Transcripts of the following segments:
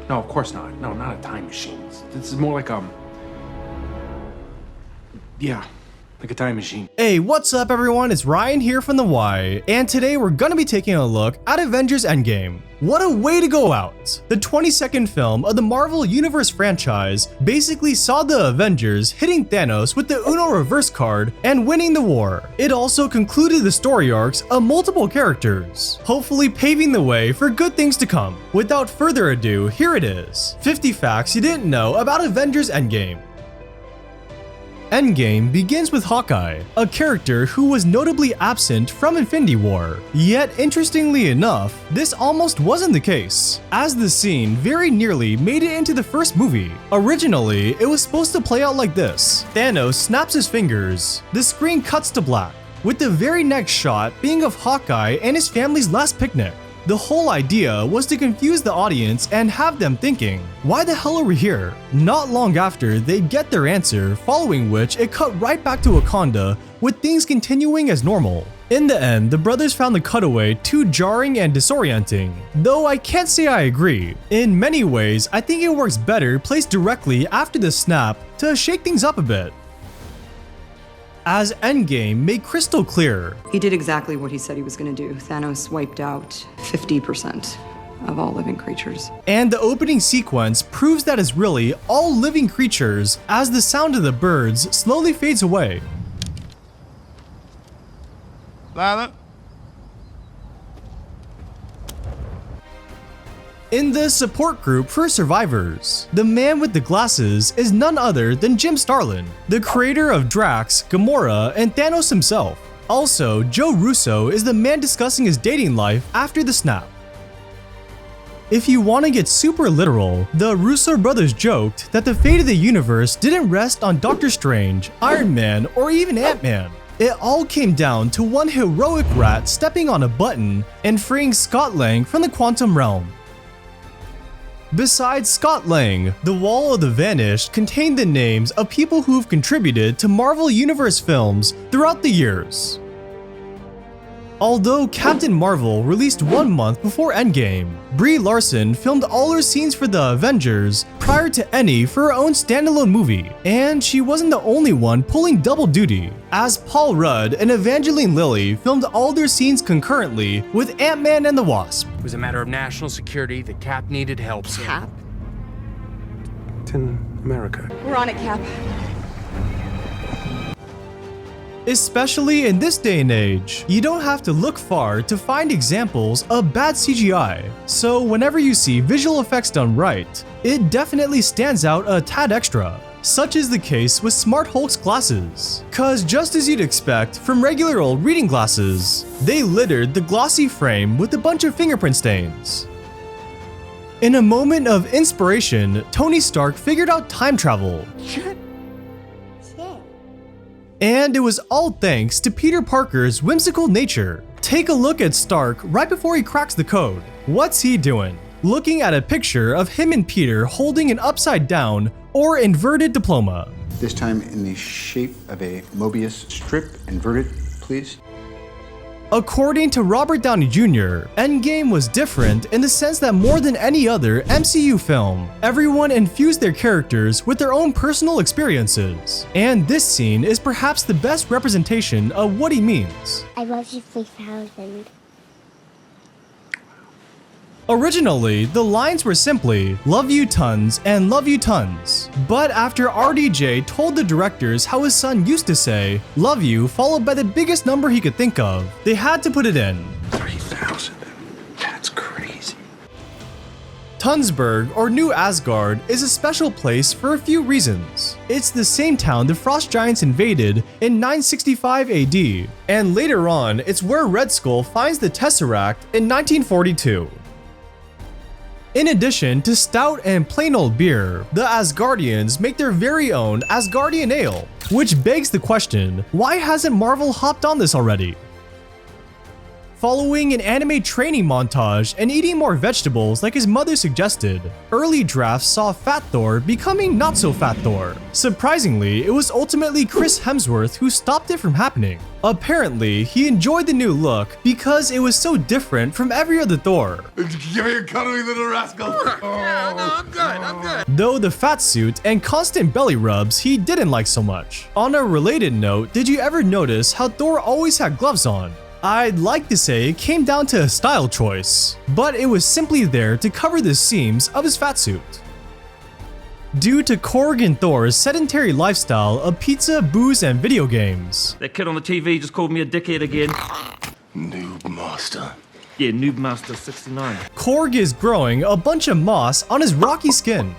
No, of course not. No, not a time machine. This is more like yeah, like a time machine. Hey, what's up everyone? It's Ryan here from The Y, and today we're gonna be taking a look at Avengers Endgame. What a way to go out! The 22nd film of the Marvel Universe franchise basically saw the Avengers hitting Thanos with the Uno reverse card and winning the war. It also concluded the story arcs of multiple characters, hopefully paving the way for good things to come. Without further ado, here it is. 50 facts you didn't know about Avengers Endgame. Endgame begins with Hawkeye, a character who was notably absent from Infinity War. Yet, interestingly enough, this almost wasn't the case, as the scene very nearly made it into the first movie. Originally, it was supposed to play out like this. Thanos snaps his fingers, the screen cuts to black, with the very next shot being of Hawkeye and his family's last picnic. The whole idea was to confuse the audience and have them thinking, why the hell are we here? Not long after, they'd get their answer, following which it cut right back to Wakanda, with things continuing as normal. In the end, the brothers found the cutaway too jarring and disorienting, though I can't say I agree. In many ways, I think it works better placed directly after the snap to shake things up a bit. As Endgame made crystal clear, he did exactly what he said he was going to do. Thanos wiped out 50% of all living creatures. And the opening sequence proves that it's really all living creatures as the sound of the birds slowly fades away. Lila? In the support group for survivors, the man with the glasses is none other than Jim Starlin, the creator of Drax, Gamora, and Thanos himself. Also, Joe Russo is the man discussing his dating life after the snap. If you want to get super literal, the Russo brothers joked that the fate of the universe didn't rest on Doctor Strange, Iron Man, or even Ant-Man. It all came down to one heroic rat stepping on a button and freeing Scott Lang from the quantum realm. Besides Scott Lang, the Wall of the Vanished contained the names of people who've contributed to Marvel Universe films throughout the years. Although Captain Marvel released 1 month before Endgame, Brie Larson filmed all her scenes for the Avengers prior to any for her own standalone movie, and she wasn't the only one pulling double duty, as Paul Rudd and Evangeline Lilly filmed all their scenes concurrently with Ant-Man and the Wasp. It was a matter of national security that Cap needed help. Cap? It's in America. We're on it, Cap. Especially in this day and age, you don't have to look far to find examples of bad CGI, so whenever you see visual effects done right, it definitely stands out a tad extra. Such is the case with Smart Hulk's glasses, cause just as you'd expect from regular old reading glasses, they littered the glossy frame with a bunch of fingerprint stains. In a moment of inspiration, Tony Stark figured out time travel. And it was all thanks to Peter Parker's whimsical nature. Take a look at Stark right before he cracks the code. What's he doing? Looking at a picture of him and Peter holding an upside down or inverted diploma. This time in the shape of a Mobius strip, inverted, please. According to Robert Downey Jr., Endgame was different in the sense that more than any other MCU film, everyone infused their characters with their own personal experiences. And this scene is perhaps the best representation of what he means. I love you 3000. Originally, the lines were simply, "Love you tons" and "Love you tons." But after RDJ told the directors how his son used to say, "Love you" followed by the biggest number he could think of, they had to put it in. 3,000. That's crazy. Tunsberg, or New Asgard, is a special place for a few reasons. It's the same town the Frost Giants invaded in 965 AD, and later on, it's where Red Skull finds the Tesseract in 1942. In addition to stout and plain old beer, the Asgardians make their very own Asgardian Ale, which begs the question, why hasn't Marvel hopped on this already? following an anime training montage and eating more vegetables like his mother suggested. Early drafts saw Fat Thor becoming not so fat Thor. Surprisingly, it was ultimately Chris Hemsworth who stopped it from happening. Apparently, he enjoyed the new look because it was so different from every other Thor. Give me a cuddly little rascal. Yeah, no, I'm good. Though the fat suit and constant belly rubs he didn't like so much. On a related note, did you ever notice how Thor always had gloves on? I'd like to say it came down to a style choice, but it was simply there to cover the seams of his fat suit. Due to Korg and Thor's sedentary lifestyle of pizza, booze, and video games. That kid on the TV just called me a dickhead again. Noob master. Yeah, Noob Master 69. Korg is growing a bunch of moss on his rocky skin.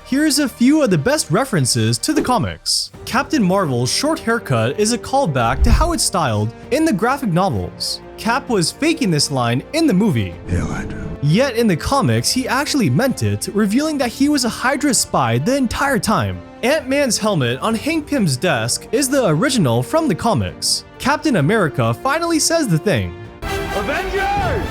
Here's a few of the best references to the comics. Captain Marvel's short haircut is a callback to how it's styled in the graphic novels. Cap was faking this line in the movie. Hail Hydra. Yet in the comics, he actually meant it, revealing that he was a Hydra spy the entire time. Ant-Man's helmet on Hank Pym's desk is the original from the comics. Captain America finally says the thing. Avengers!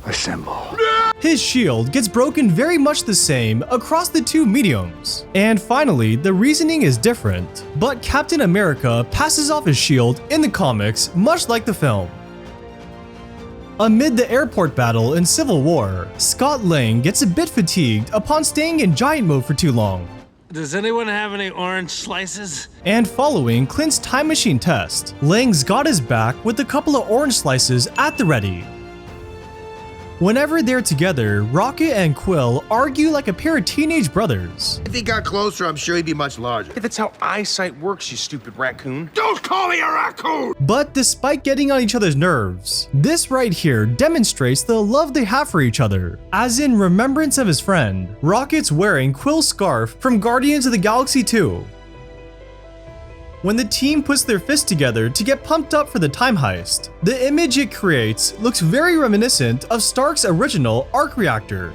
Assemble. His shield gets broken very much the same across the two mediums. And finally, the reasoning is different, but Captain America passes off his shield in the comics much like the film. Amid the airport battle in Civil War, Scott Lang gets a bit fatigued upon staying in giant mode for too long. Does anyone have any orange slices? And following Clint's time machine test, Lang's got his back with a couple of orange slices at the ready. Whenever they're together, Rocket and Quill argue like a pair of teenage brothers. If he got closer, I'm sure he'd be much larger. That's how eyesight works, you stupid raccoon. Don't call me a raccoon! But despite getting on each other's nerves, this right here demonstrates the love they have for each other. As in remembrance of his friend, Rocket's wearing Quill's scarf from Guardians of the Galaxy 2. When the team puts their fists together to get pumped up for the time heist, the image it creates looks very reminiscent of Stark's original arc reactor.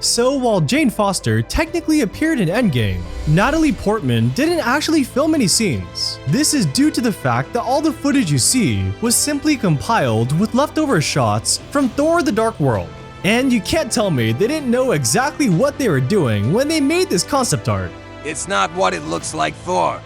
So while Jane Foster technically appeared in Endgame, Natalie Portman didn't actually film any scenes. This is due to the fact that all the footage you see was simply compiled with leftover shots from Thor: The Dark World. And you can't tell me they didn't know exactly what they were doing when they made this concept art. It's not what it looks like for.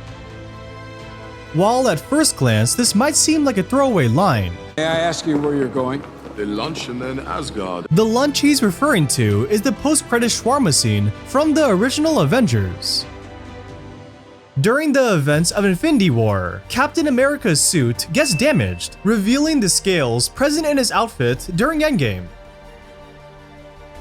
While at first glance this might seem like a throwaway line, May I ask you where you're going? The lunch and then Asgard. the lunch he's referring to is the post-credit shawarma scene from the original Avengers. During the events of Infinity War, Captain America's suit gets damaged, revealing the scales present in his outfit during Endgame.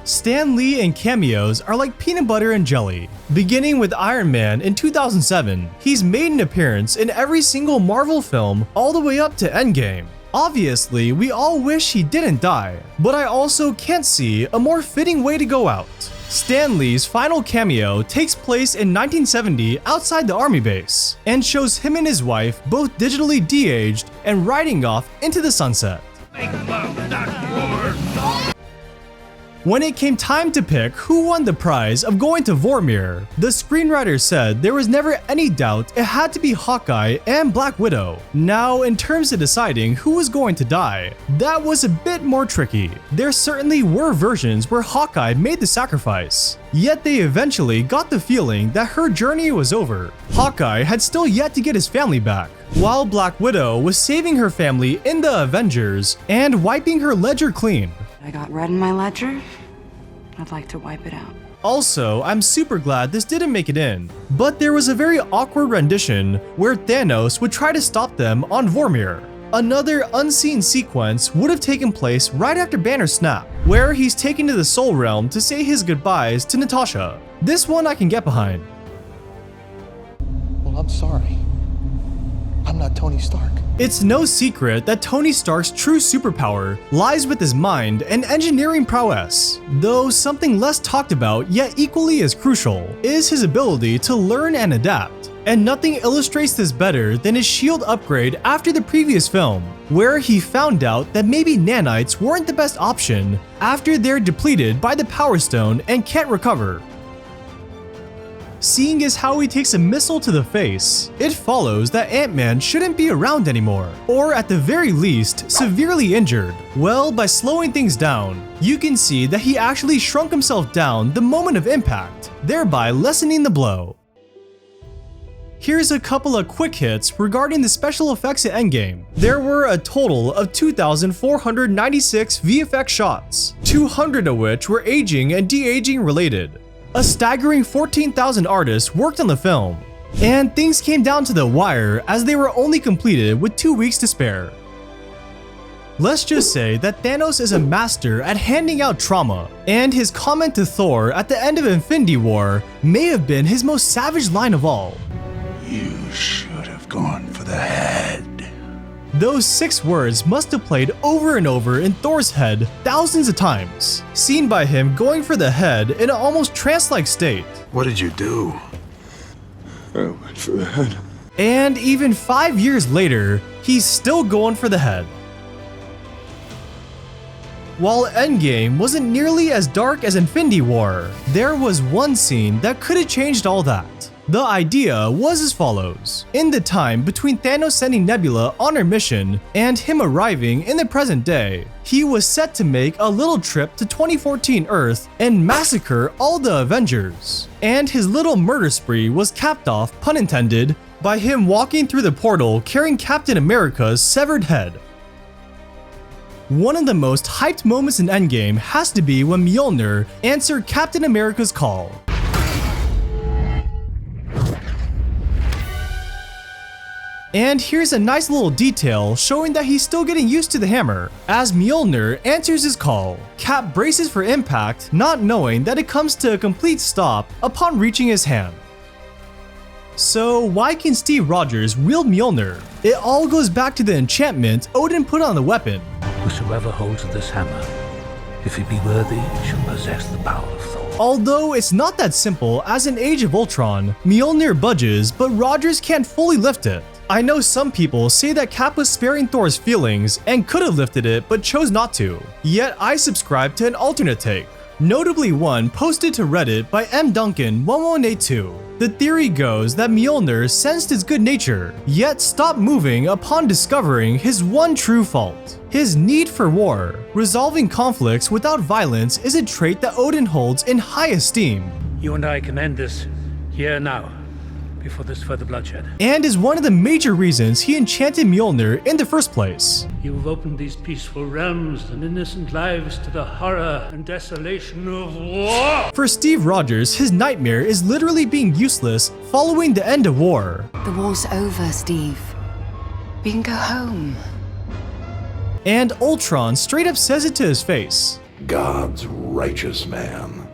Stan Lee and cameos are like peanut butter and jelly. Beginning with Iron Man in 2007, he's made an appearance in every single Marvel film all the way up to Endgame. Obviously, we all wish he didn't die, but I also can't see a more fitting way to go out. Stan Lee's final cameo takes place in 1970 outside the army base, and shows him and his wife both digitally de-aged and riding off into the sunset. When it came time to pick who won the prize of going to Vormir, the screenwriter said there was never any doubt it had to be Hawkeye and Black Widow. Now, in terms of deciding who was going to die, that was a bit more tricky. There certainly were versions where Hawkeye made the sacrifice, yet they eventually got the feeling that her journey was over. Hawkeye had still yet to get his family back, while Black Widow was saving her family in the Avengers and wiping her ledger clean. I got red in my ledger. I'd like to wipe it out. Also, I'm super glad this didn't make it in, but there was a very awkward rendition where Thanos would try to stop them on Vormir. Another unseen sequence would have taken place right after Banner's snap, where he's taken to the Soul Realm to say his goodbyes to Natasha. This one I can get behind. Well, I'm sorry. I'm not Tony Stark. It's no secret that Tony Stark's true superpower lies with his mind and engineering prowess, though something less talked about yet equally as crucial is his ability to learn and adapt. And nothing illustrates this better than his shield upgrade after the previous film, where he found out that maybe nanites weren't the best option after they're depleted by the Power Stone and can't recover. Seeing as how he takes a missile to the face, it follows that Ant-Man shouldn't be around anymore, or at the very least, severely injured. Well, by slowing things down, you can see that he actually shrunk himself down the moment of impact, thereby lessening the blow. Here's a couple of quick hits regarding the special effects at Endgame. There were a total of 2,496 VFX shots, 200 of which were aging and de-aging related. A staggering 14,000 artists worked on the film, and things came down to the wire as they were only completed with 2 weeks to spare. Let's just say that Thanos is a master at handing out trauma, and his comment to Thor at the end of Infinity War may have been his most savage line of all. You should have gone for the head. Those 6 words must have played over and over in Thor's head thousands of times, seen by him going for the head in an almost trance-like state. What did you do? I went for the head. And even 5 years later, he's still going for the head. While Endgame wasn't nearly as dark as Infinity War, there was one scene that could have changed all that. The idea was as follows. In the time between Thanos sending Nebula on her mission and him arriving in the present day, he was set to make a little trip to 2014 Earth and massacre all the Avengers. And his little murder spree was capped off, pun intended, by him walking through the portal carrying Captain America's severed head. One of the most hyped moments in Endgame has to be when Mjolnir answered Captain America's call. And here's a nice little detail showing that he's still getting used to the hammer. As Mjolnir answers his call, Cap braces for impact, not knowing that it comes to a complete stop upon reaching his hand. So why can Steve Rogers wield Mjolnir? It all goes back to the enchantment Odin put on the weapon. Whosoever holds this hammer, if he be worthy, shall possess the power of Thor. Although it's not that simple, as in Age of Ultron, Mjolnir budges, but Rogers can't fully lift it. I know some people say that Cap was sparing Thor's feelings and could have lifted it but chose not to. Yet I subscribe to an alternate take, notably one posted to Reddit by mduncan1182. The theory goes that Mjolnir sensed his good nature, yet stopped moving upon discovering his one true fault: his need for war. Resolving conflicts without violence is a trait that Odin holds in high esteem. You and I can end this here now, before there's further bloodshed. And is one of the major reasons he enchanted Mjolnir in the first place. You've opened these peaceful realms and innocent lives to the horror and desolation of war. For Steve Rogers, his nightmare is literally being useless following the end of war. The war's over, Steve. We can go home. And Ultron straight up says it to his face. God's righteous man,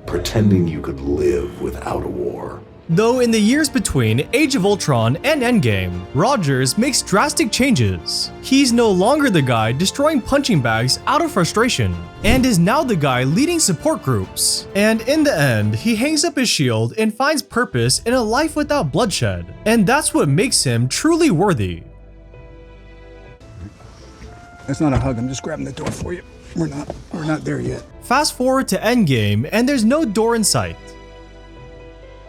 pretending you could live without a war. Though in the years between Age of Ultron and Endgame, Rogers makes drastic changes. He's no longer the guy destroying punching bags out of frustration, and is now the guy leading support groups. And in the end, he hangs up his shield and finds purpose in a life without bloodshed. And that's what makes him truly worthy. That's not a hug, I'm just grabbing the door for you. We're not there yet. Fast forward to Endgame, and there's no door in sight.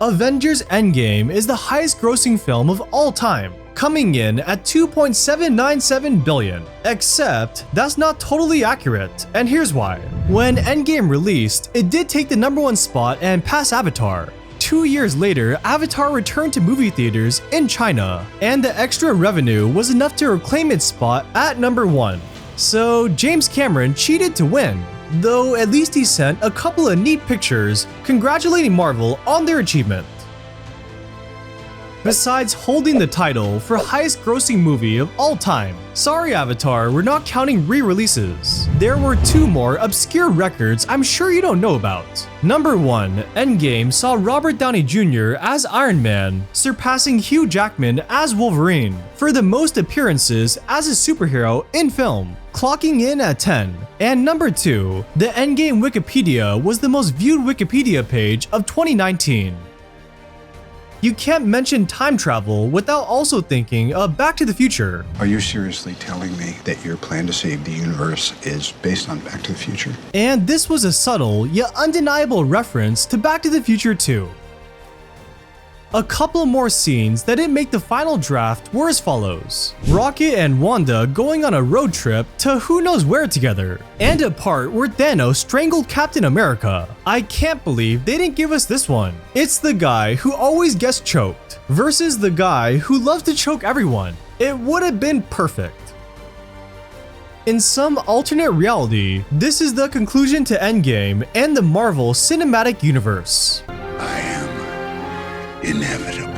Avengers Endgame is the highest grossing film of all time, coming in at $2.797 billion. Except, that's not totally accurate, and here's why. When Endgame released, it did take the #1 spot and pass Avatar. 2 years later, Avatar returned to movie theaters in China, and the extra revenue was enough to reclaim its spot at #1. So James Cameron cheated to win. Though at least he sent a couple of neat pictures congratulating Marvel on their achievement. Besides holding the title for highest grossing movie of all time, sorry Avatar, we're not counting re-releases. There were 2 more obscure records I'm sure you don't know about. #1, Endgame saw Robert Downey Jr. as Iron Man, surpassing Hugh Jackman as Wolverine for the most appearances as a superhero in film, clocking in at 10. And #2, the Endgame Wikipedia was the most viewed Wikipedia page of 2019. You can't mention time travel without also thinking of Back to the Future. Are you seriously telling me that your plan to save the universe is based on Back to the Future? And this was a subtle yet undeniable reference to Back to the Future 2. A couple more scenes that didn't make the final draft were as follows. Rocket and Wanda going on a road trip to who knows where together, and a part where Thanos strangled Captain America. I can't believe they didn't give us this one. It's the guy who always gets choked versus the guy who loves to choke everyone. It would have been perfect. In some alternate reality, this is the conclusion to Endgame and the Marvel Cinematic Universe. I am inevitable.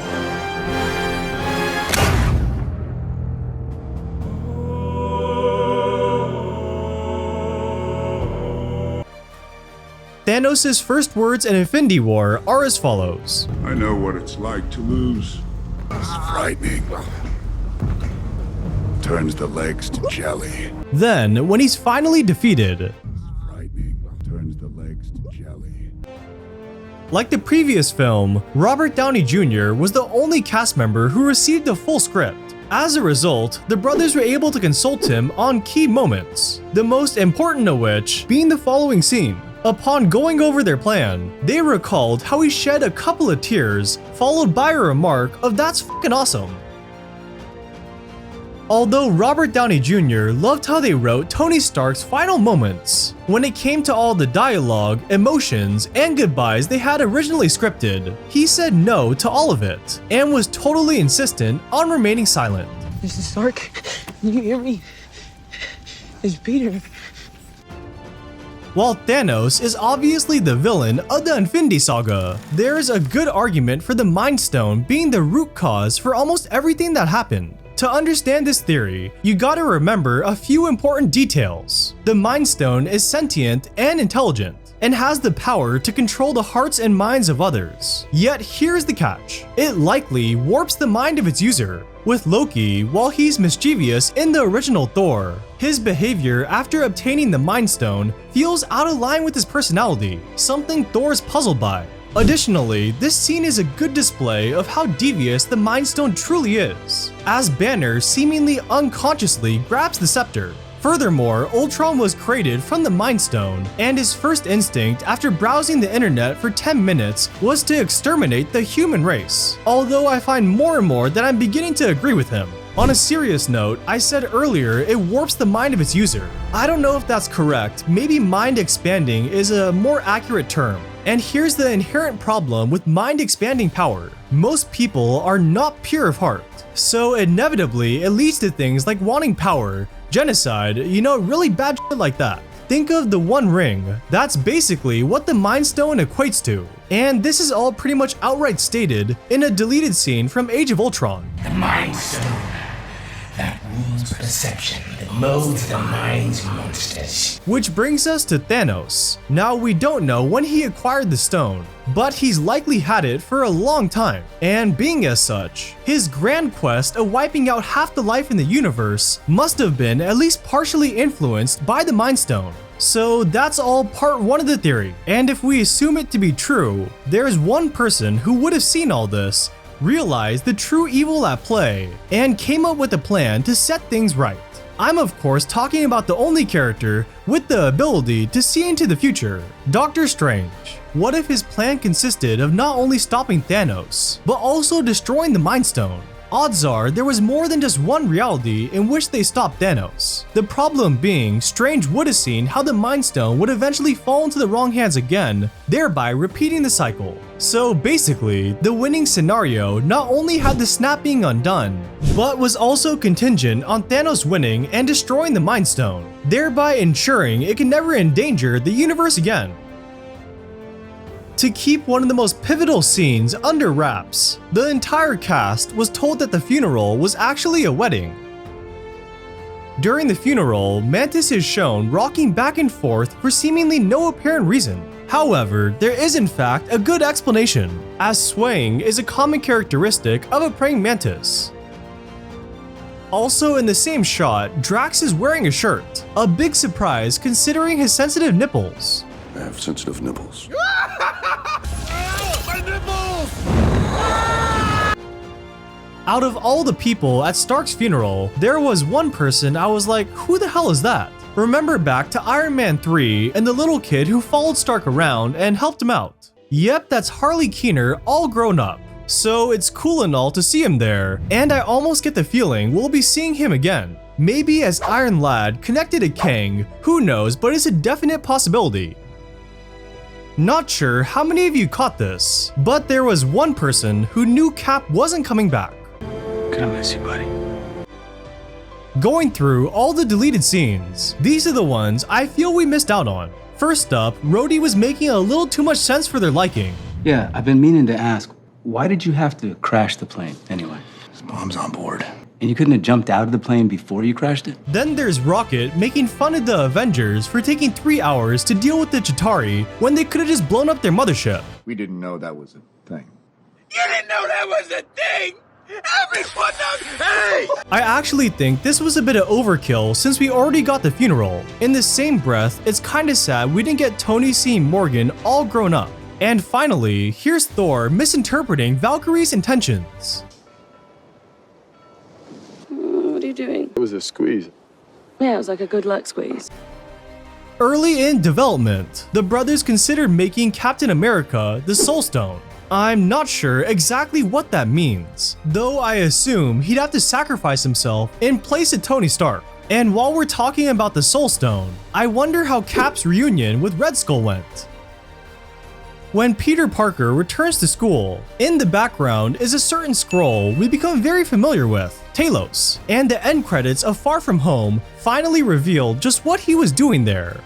Thanos' first words in Infinity War are as follows. I know what it's like to lose. It's frightening. Turns the legs to jelly. Then, when he's finally defeated, Turns the legs to jelly. like the previous film, Robert Downey Jr. was the only cast member who received a full script. As a result, the brothers were able to consult him on key moments, the most important of which being the following scene. Upon going over their plan, they recalled how he shed a couple of tears, followed by a remark of "that's fucking awesome." Although Robert Downey Jr. loved how they wrote Tony Stark's final moments, when it came to all the dialogue, emotions, and goodbyes they had originally scripted, he said no to all of it, and was totally insistent on remaining silent. Mr. Stark, can you hear me? It's Peter. While Thanos is obviously the villain of the Infinity Saga, there is a good argument for the Mind Stone being the root cause for almost everything that happened. To understand this theory, you gotta remember a few important details. The Mind Stone is sentient and intelligent, and has the power to control the hearts and minds of others. Yet here's the catch. It likely warps the mind of its user. With Loki, while he's mischievous in the original Thor, his behavior after obtaining the Mind Stone feels out of line with his personality, something Thor's puzzled by. Additionally, this scene is a good display of how devious the Mind Stone truly is, as Banner seemingly unconsciously grabs the scepter. Furthermore, Ultron was created from the Mind Stone, and his first instinct after browsing the internet for 10 minutes was to exterminate the human race, although I find more and more that I'm beginning to agree with him. On a serious note, I said earlier it warps the mind of its user. I don't know if that's correct, maybe mind expanding is a more accurate term. And here's the inherent problem with mind expanding power. Most people are not pure of heart, so inevitably it leads to things like wanting power, genocide, really bad shit like that. Think of the One Ring. That's basically what the Mind Stone equates to. And this is all pretty much outright stated in a deleted scene from Age of Ultron. The Mind Stone. That rules perception, that molds the minds of monsters. Which brings us to Thanos. Now, we don't know when he acquired the stone, but he's likely had it for a long time. And being as such, his grand quest of wiping out half the life in the universe must have been at least partially influenced by the Mind Stone. So that's all part one of the theory. And if we assume it to be true, there's one person who would have seen all this, realized the true evil at play, and came up with a plan to set things right. I'm of course talking about the only character with the ability to see into the future, Doctor Strange. What if his plan consisted of not only stopping Thanos, but also destroying the Mind Stone? Odds are there was more than just one reality in which they stopped Thanos. The problem being, Strange would have seen how the Mind Stone would eventually fall into the wrong hands again, thereby repeating the cycle. So basically, the winning scenario not only had the snap being undone, but was also contingent on Thanos winning and destroying the Mind Stone, thereby ensuring it can never endanger the universe again. To keep one of the most pivotal scenes under wraps, the entire cast was told that the funeral was actually a wedding. During the funeral, Mantis is shown rocking back and forth for seemingly no apparent reason. However, there is in fact a good explanation, as swaying is a common characteristic of a praying mantis. Also in the same shot, Drax is wearing a shirt, a big surprise considering his sensitive nipples. I have sensitive nipples. My nipples! Out of all the people at Stark's funeral, there was one person I was like, who the hell is that? Remember back to Iron Man 3 and the little kid who followed Stark around and helped him out. Yep, that's Harley Keener all grown up. So it's cool and all to see him there, and I almost get the feeling we'll be seeing him again. Maybe as Iron Lad connected to Kang, who knows, but it's a definite possibility. Not sure how many of you caught this, but there was one person who knew Cap wasn't coming back. Gonna miss you, buddy. Going through all the deleted scenes, these are the ones I feel we missed out on. First up, Rhodey was making a little too much sense for their liking. Yeah, I've been meaning to ask, why did you have to crash the plane anyway? His mom's on board. And you couldn't have jumped out of the plane before you crashed it? Then there's Rocket making fun of the Avengers for taking 3 hours to deal with the Chitauri when they could have just blown up their mothership. We didn't know that was a thing. You didn't know that was a thing! Everyone knows! Hey! I actually think this was a bit of overkill since we already got the funeral. In the same breath, it's kinda sad we didn't get Tony seeing Morgan all grown up. And finally, here's Thor misinterpreting Valkyrie's intentions. What are you doing? It was a squeeze. Yeah, it was like a good luck squeeze. Early in development, the brothers considered making Captain America the Soul Stone. I'm not sure exactly what that means, though I assume he'd have to sacrifice himself in place of Tony Stark. And while we're talking about the Soul Stone, I wonder how Cap's reunion with Red Skull went. When Peter Parker returns to school, in the background is a certain scroll we become very familiar with, Talos, and the end credits of Far From Home finally revealed just what he was doing there.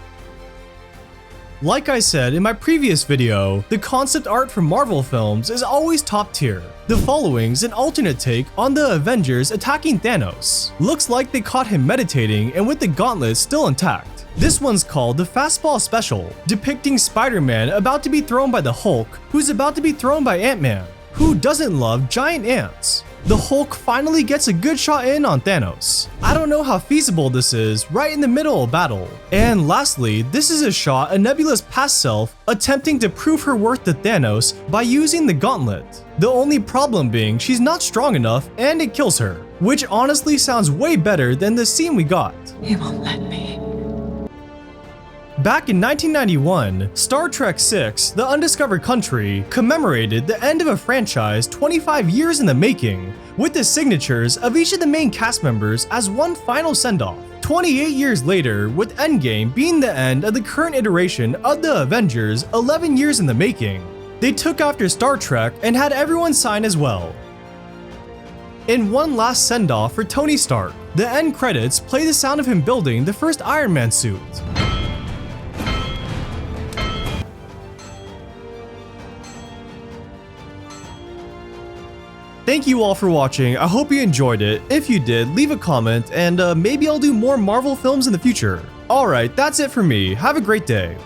Like I said in my previous video, the concept art for Marvel films is always top tier. The following's an alternate take on the Avengers attacking Thanos. Looks like they caught him meditating and with the gauntlet still intact. This one's called the Fastball Special, depicting Spider-Man about to be thrown by the Hulk, who's about to be thrown by Ant-Man. Who doesn't love giant ants? The Hulk finally gets a good shot in on Thanos. I don't know how feasible this is right in the middle of battle. And lastly, this is a shot of Nebula's past self attempting to prove her worth to Thanos by using the gauntlet. The only problem being she's not strong enough and it kills her, which honestly sounds way better than the scene we got. You won't let me. Back in 1991, Star Trek VI: The Undiscovered Country commemorated the end of a franchise 25 years in the making, with the signatures of each of the main cast members as one final send-off. 28 years later, with Endgame being the end of the current iteration of the Avengers 11 years in the making, they took after Star Trek and had everyone sign as well. In one last send-off for Tony Stark, the end credits play the sound of him building the first Iron Man suit. Thank you all for watching, I hope you enjoyed it. If you did, leave a comment and maybe I'll do more Marvel films in the future. Alright, that's it for me, have a great day.